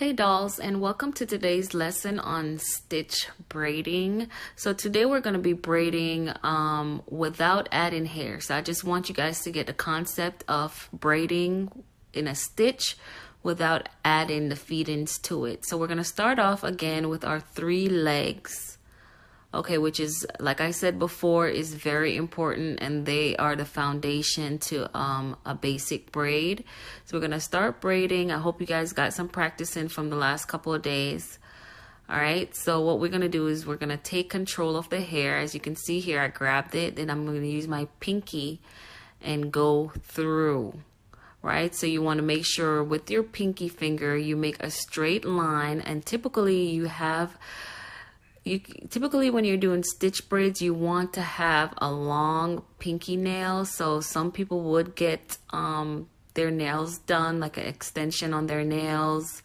Hey dolls, and welcome to today's lesson on stitch braiding. So today we're going to be braiding without adding hair. So I just want you guys to get the concept of braiding in a stitch without adding the feed-ins to it. So we're going to start off again with our 3 legs. Okay, which is, like I said before, is very important, and they are the foundation to a basic braid. So we're gonna start braiding. I hope you guys got some practice in from the last couple of days. All right, so what we're gonna do is we're gonna take control of the hair. As you can see here, I grabbed it, then I'm gonna use my pinky and go through. Right, so you want to make sure with your pinky finger you make a straight line, and typically when you're doing stitch braids, you want to have a long pinky nail. So some people would get their nails done, like an extension on their nails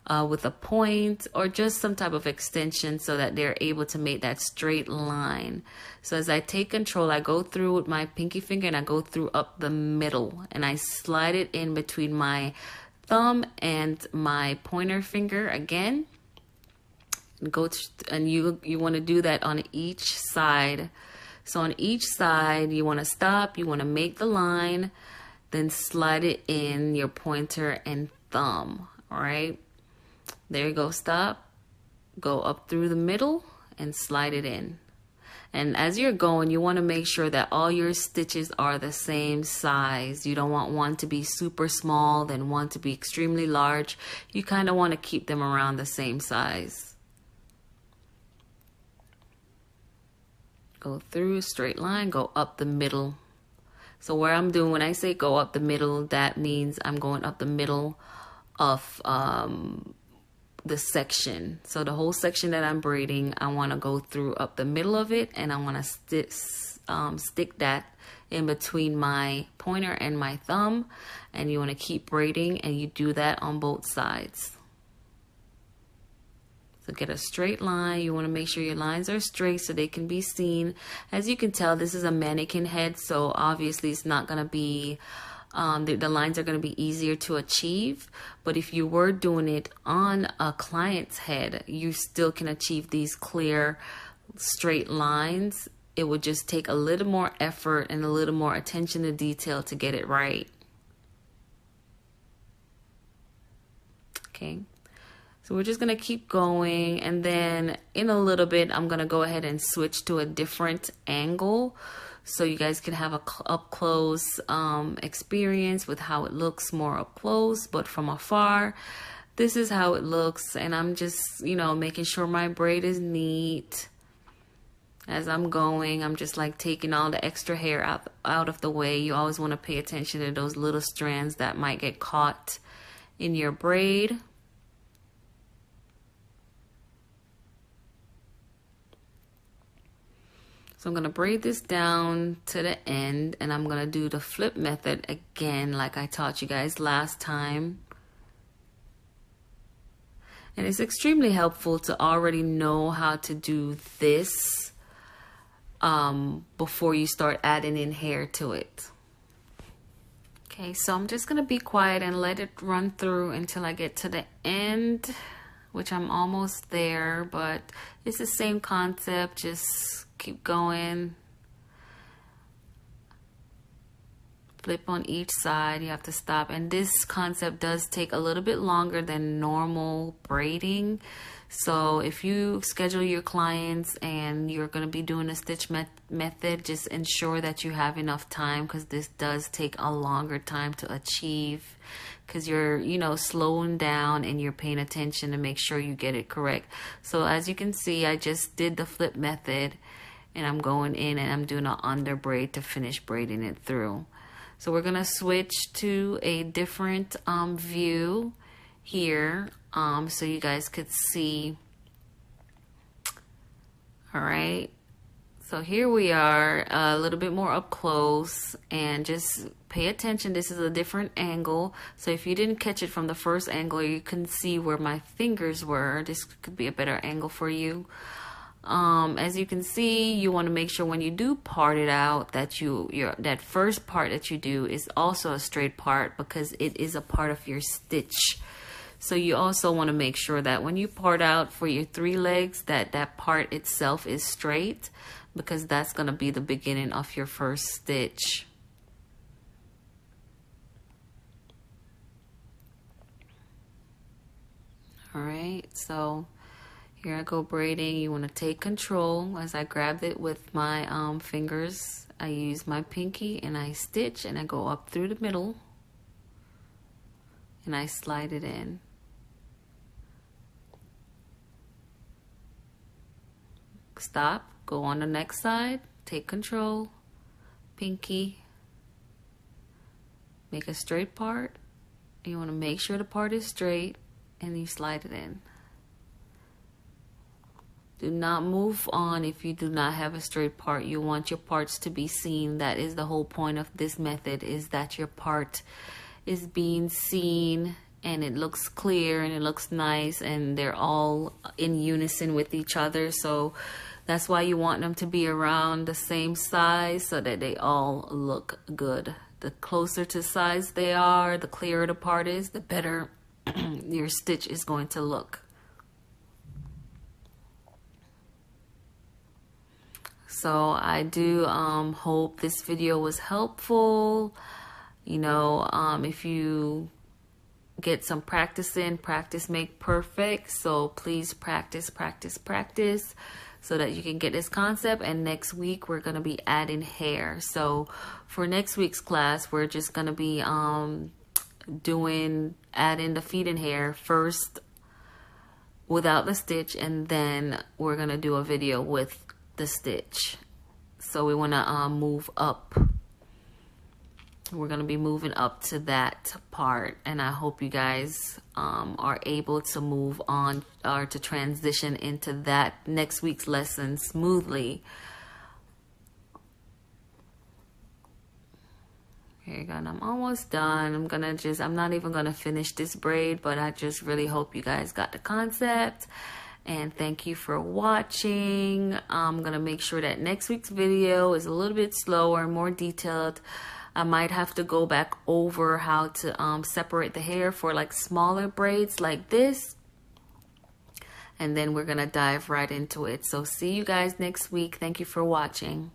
with a point, or just some type of extension so that they're able to make that straight line. So as I take control, I go through with my pinky finger and I go through up the middle, and I slide it in between my thumb and my pointer finger again. And you want to do that on each side. So on each side you want to stop, you want to make the line, then slide it in your pointer and thumb. All right, there you go. Stop, go up through the middle and slide it in. And as you're going, you want to make sure that all your stitches are the same size. You don't want one to be super small, then one to be extremely large. You kind of want to keep them around the same size. Go through a straight line, go up the middle. So where I'm doing, when I say go up the middle, that means I'm going up the middle of the section. So the whole section that I'm braiding, I want to go through up the middle of it, and I want to stick that in between my pointer and my thumb. And you want to keep braiding, and you do that on both sides. So get a straight line. You want to make sure your lines are straight so they can be seen. As you can tell, this is a mannequin head, so obviously it's not going to be, the lines are going to be easier to achieve. But if you were doing it on a client's head, you still can achieve these clear, straight lines. It would just take a little more effort and a little more attention to detail to get it right. Okay. So we're just going to keep going, and then in a little bit I'm going to go ahead and switch to a different angle so you guys can have a up close experience with how it looks more up close. But from afar, this is how it looks, and I'm just, you know, making sure my braid is neat. As I'm going, I'm just like taking all the extra hair out of the way. You always want to pay attention to those little strands that might get caught in your braid. So I'm going to braid this down to the end, and I'm going to do the flip method again like I taught you guys last time. And it's extremely helpful to already know how to do this before you start adding in hair to it. Okay, so I'm just going to be quiet and let it run through until I get to the end, which I'm almost there, but it's the same concept. Just keep going. Flip on each side. You have to stop. And this concept does take a little bit longer than normal braiding. So if you schedule your clients and you're going to be doing a stitch method, just ensure that you have enough time, because this does take a longer time to achieve, because you're, you know, slowing down and you're paying attention to make sure you get it correct. So as you can see, I just did the flip method, and I'm going in and I'm doing an under braid to finish braiding it through. So we're gonna switch to a different view here, so you guys could see. All right, so here we are, a little bit more up close, and just pay attention. This is a different angle, so if you didn't catch it from the first angle, you can see where my fingers were. This could be a better angle for you. As you can see, you want to make sure when you do part it out that that first part that you do is also a straight part, because it is a part of your stitch. So you also want to make sure that when you part out for your 3 legs, that that part itself is straight, because that's going to be the beginning of your first stitch. All right, so here I go braiding. You want to take control. As I grabbed it with my fingers, I use my pinky and I stitch, and I go up through the middle and I slide it in. Stop, go on the next side, take control, pinky, make a straight part. You want to make sure the part is straight, and you slide it in. Do not move on if you do not have a straight part. You want your parts to be seen. That is the whole point of this method, is that your part is being seen and it looks clear and it looks nice and they're all in unison with each other. So that's why you want them to be around the same size so that they all look good. The closer to size they are, the clearer the part is, the better your stitch is going to look. So I do hope this video was helpful. You know, if you get some practice in, practice make perfect. So please practice, practice, practice, so that you can get this concept. And next week we're going to be adding hair. So for next week's class, we're just going to be adding the feet and hair first without the stitch, and then we're going to do a video with the stitch. So we want to move up. We're going to be moving up to that part, and I hope you guys are able to move on or to transition into that next week's lesson smoothly. Here you go, and I'm almost done. I'm not even gonna finish this braid, but I just really hope you guys got the concept. And thank you for watching. I'm gonna make sure that next week's video is a little bit slower, more detailed. I might have to go back over how to separate the hair for like smaller braids like this. And then we're gonna dive right into it. So see you guys next week. Thank you for watching.